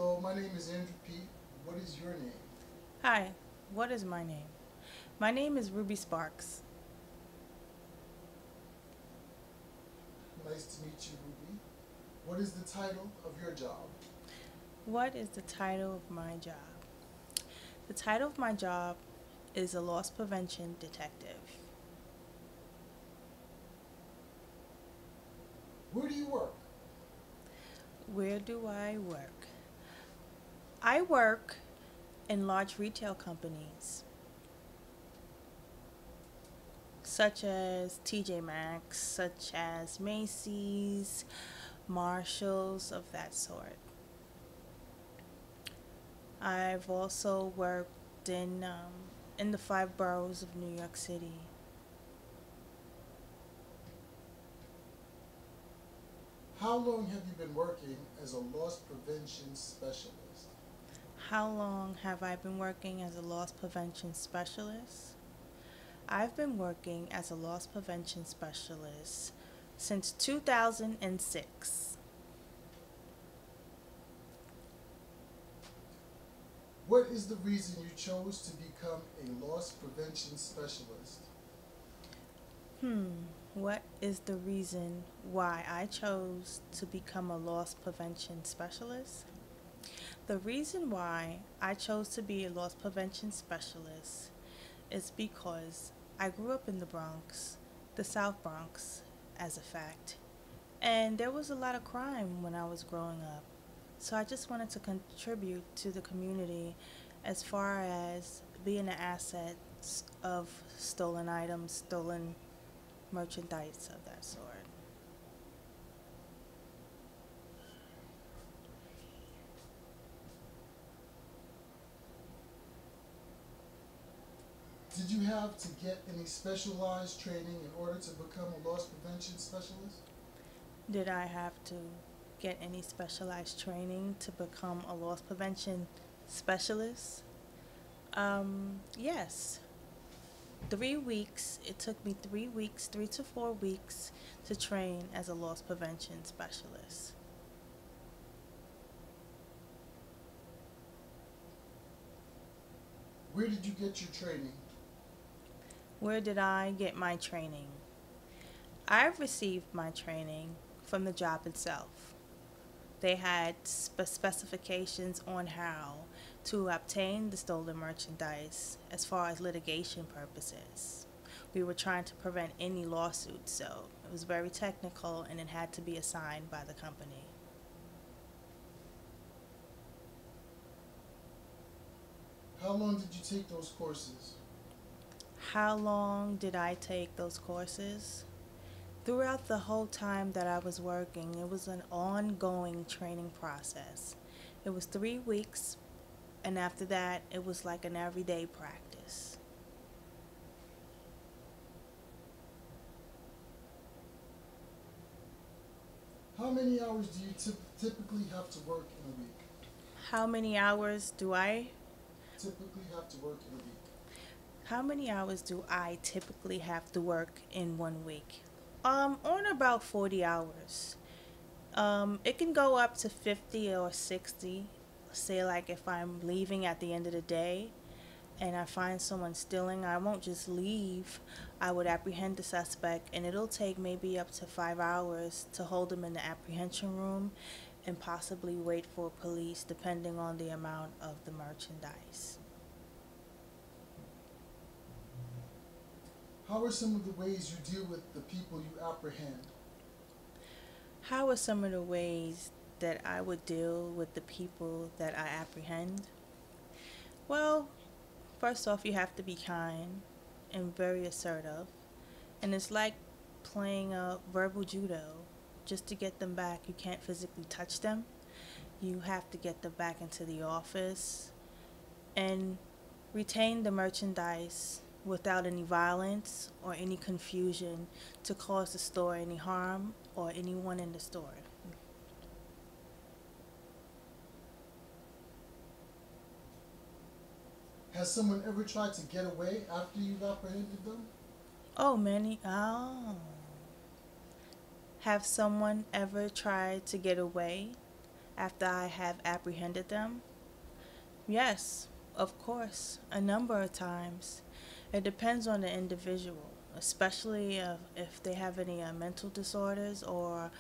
Hello, my name is Andrew Pete. What is your name? Hi, what is my name? My name is Ruby Sparks. Nice to meet you, Ruby. What is the title of your job? What is the title of my job? The title of my job is a loss prevention detective. Where do you work? Where do I work? I work in large retail companies such as TJ Maxx, such as Macy's, Marshalls, of that sort. I've also worked in the five boroughs of New York City. How long have you been working as a loss prevention specialist? How long have I been working as a loss prevention specialist? I've been working as a loss prevention specialist since 2006. What is the reason you chose to become a loss prevention specialist? What is the reason why I chose to become a loss prevention specialist? The reason why I chose to be a loss prevention specialist is because I grew up in the Bronx, the South Bronx, as a fact, and there was a lot of crime when I was growing up. So I just wanted to contribute to the community as far as being an asset of stolen items, stolen merchandise of that sort. Did you have to get any specialized training in order to become a loss prevention specialist? Did I have to get any specialized training to become a loss prevention specialist? Yes. 3 weeks. It took me 3 weeks, 3 to 4 weeks to train as a loss prevention specialist. Where did you get your training? Where did I get my training? I received my training from the job itself. They had specifications on how to obtain the stolen merchandise as far as litigation purposes. We were trying to prevent any lawsuits, so it was very technical and it had to be assigned by the company. How long did you take those courses? How long did I take those courses? Throughout the whole time that I was working, it was an ongoing training process. It was 3 weeks, and after that, it was like an everyday practice. How many hours do you typically have to work in a week? How many hours do I Typically have to work in a week. How many hours do I typically have to work in one week? On about 40 hours. It can go up to 50 or 60. Say, like, if I'm leaving at the end of the day and I find someone stealing, I won't just leave. I would apprehend the suspect, and it'll take maybe up to 5 hours to hold them in the apprehension room and possibly wait for police, depending on the amount of the merchandise. How are some of the ways you deal with the people you apprehend? How are some of the ways that I would deal with the people that I apprehend? Well, first off, you have to be kind and very assertive. And it's like playing a verbal judo. Just to get them back, you can't physically touch them. You have to get them back into the office and retain the merchandise without any violence or any confusion to cause the store any harm or anyone in the store. Has someone ever tried to get away after you've apprehended them? Have someone ever tried to get away after I have apprehended them? Yes, of course, a number of times. It depends on the individual, especially if they have any mental disorders or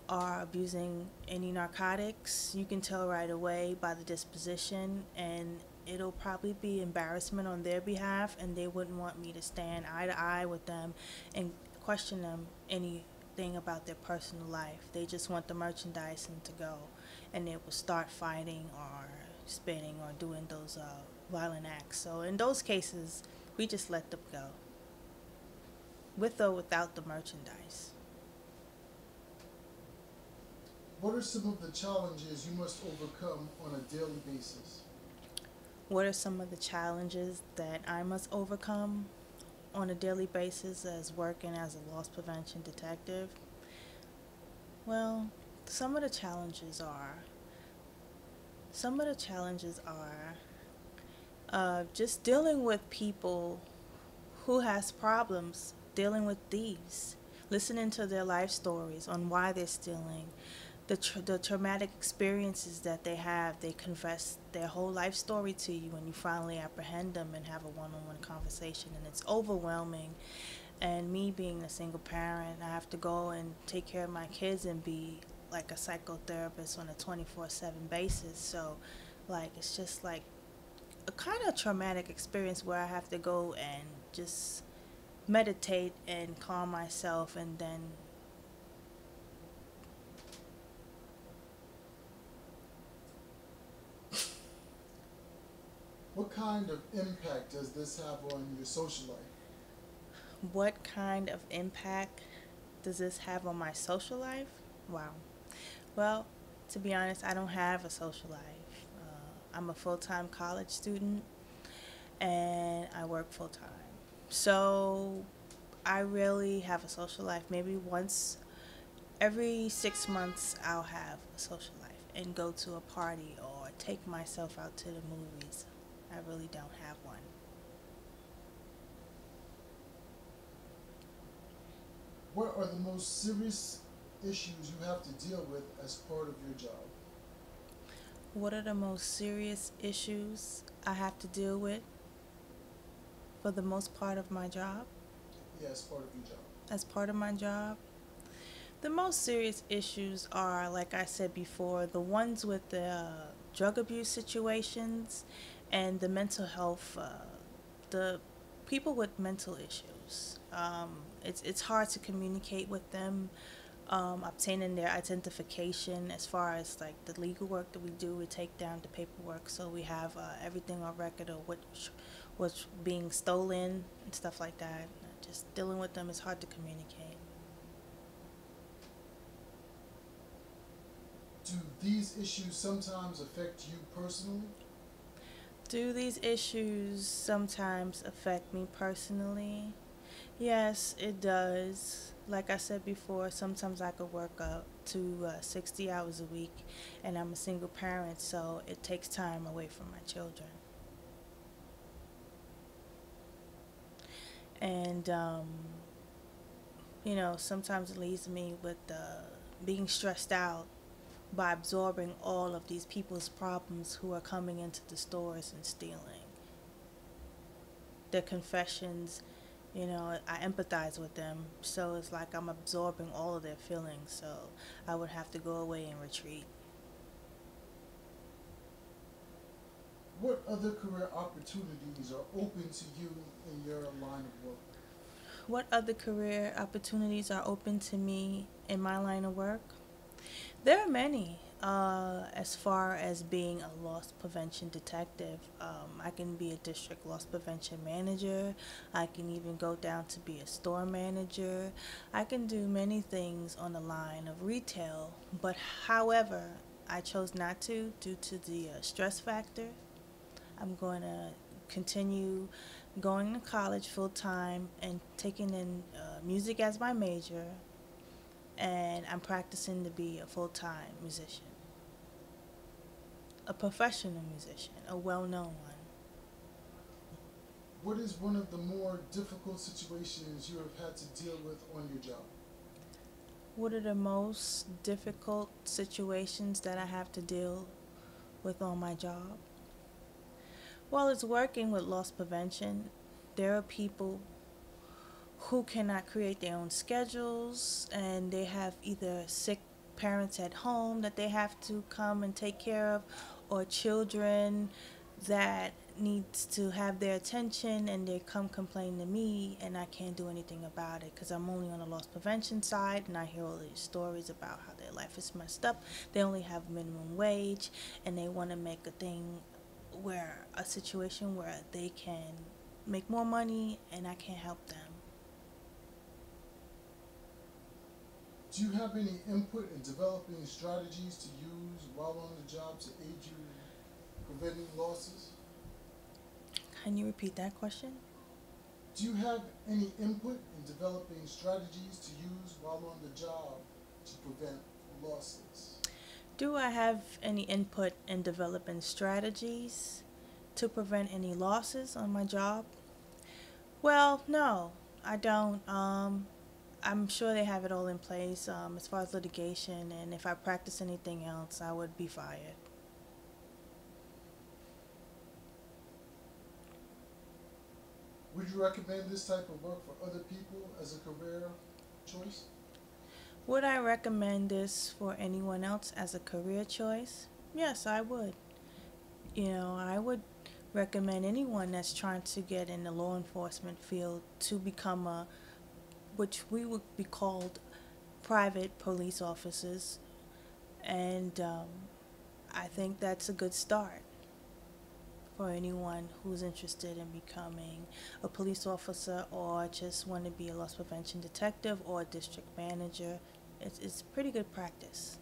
are abusing any narcotics. You can tell right away by the disposition, and it'll probably be embarrassment on their behalf, and they wouldn't want me to stand eye to eye with them and question them anything about their personal life. They just want the merchandise and to go, and they will start fighting or spitting or doing those violent acts. So in those cases, we just let them go, with or without the merchandise. What are some of the challenges you must overcome on a daily basis? What are some of the challenges that I must overcome on a daily basis as working as a loss prevention detective? Well, some of the challenges are just dealing with people who has problems, dealing with thieves, listening to their life stories on why they're stealing, the traumatic experiences that they have. They confess their whole life story to you when you finally apprehend them and have a one-on-one conversation, and it's overwhelming. And me being a single parent, I have to go and take care of my kids and be like a psychotherapist on a 24/7 basis. So, like, it's just like a kind of traumatic experience where I have to go and just meditate and calm myself, and then What kind of impact does this have on your social life? what kind of impact does this have on my social life? Wow. Well, to be honest, I don't have a social life. I'm a full-time college student and I work full-time. So I really have a social life. Maybe once every 6 months I'll have a social life and go to a party or take myself out to the movies. I really don't have one. What are the most serious issues you have to deal with as part of your job? What are the most serious issues I have to deal with for the most part of my job? Yeah, as part of your job. As part of my job, the most serious issues are, like I said before, the ones with the drug abuse situations and the mental health, the people with mental issues. It's hard to communicate with them, obtaining their identification as far as like the legal work that we do. We take down the paperwork so we have everything on record of what's being stolen and stuff like that. Just dealing with them is hard to communicate. Do these issues sometimes affect you personally? Do these issues sometimes affect me personally? Yes, it does. Like I said before, sometimes I could work up to 60 hours a week, and I'm a single parent, so it takes time away from my children. And, sometimes it leaves me with being stressed out by absorbing all of these people's problems who are coming into the stores and stealing. Their confessions, I empathize with them, so it's like I'm absorbing all of their feelings, so I would have to go away and retreat. What other career opportunities are open to you in your line of work? What other career opportunities are open to me in my line of work? There are many. As far as being a loss prevention detective, I can be a district loss prevention manager. I can even go down to be a store manager. I can do many things on the line of retail, but however, I chose not to due to the stress factor. I'm going to continue going to college full time and taking in music as my major, and I'm practicing to be a full-time musician, a professional musician, a well-known one. What is one of the more difficult situations you have had to deal with on your job? What are the most difficult situations that I have to deal with on my job? Well, it's working with loss prevention. There are people who cannot create their own schedules and they have either sick parents at home that they have to come and take care of, or children that needs to have their attention and they come complain to me and I can't do anything about it because I'm only on the loss prevention side and I hear all these stories about how their life is messed up. They only have minimum wage and they want to make a situation where they can make more money and I can't help them. Do you have any input in developing strategies to use while on the job to aid you in preventing losses? Can you repeat that question? Do you have any input in developing strategies to use while on the job to prevent losses? Do I have any input in developing strategies to prevent any losses on my job? Well, no, I don't. I'm sure they have it all in place as far as litigation, and if I practice anything else, I would be fired. Would you recommend this type of work for other people as a career choice? Would I recommend this for anyone else as a career choice? Yes, I would. I would recommend anyone that's trying to get in the law enforcement field to become which we would be called private police officers, and I think that's a good start for anyone who's interested in becoming a police officer or just want to be a loss prevention detective or a district manager. It's pretty good practice.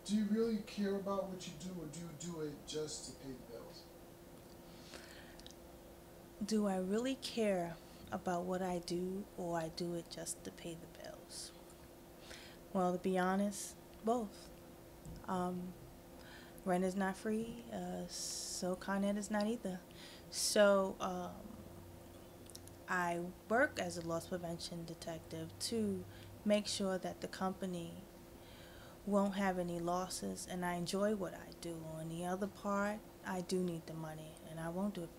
Do you really care about what you do, or do you do it just to pay the bills? Do I really care about what I do, or I do it just to pay the bills? Well, to be honest, both. Rent is not free, so Con Ed is not either. So I work as a loss prevention detective to make sure that the company won't have any losses, and I enjoy what I do. On the other part, I do need the money, and I won't do it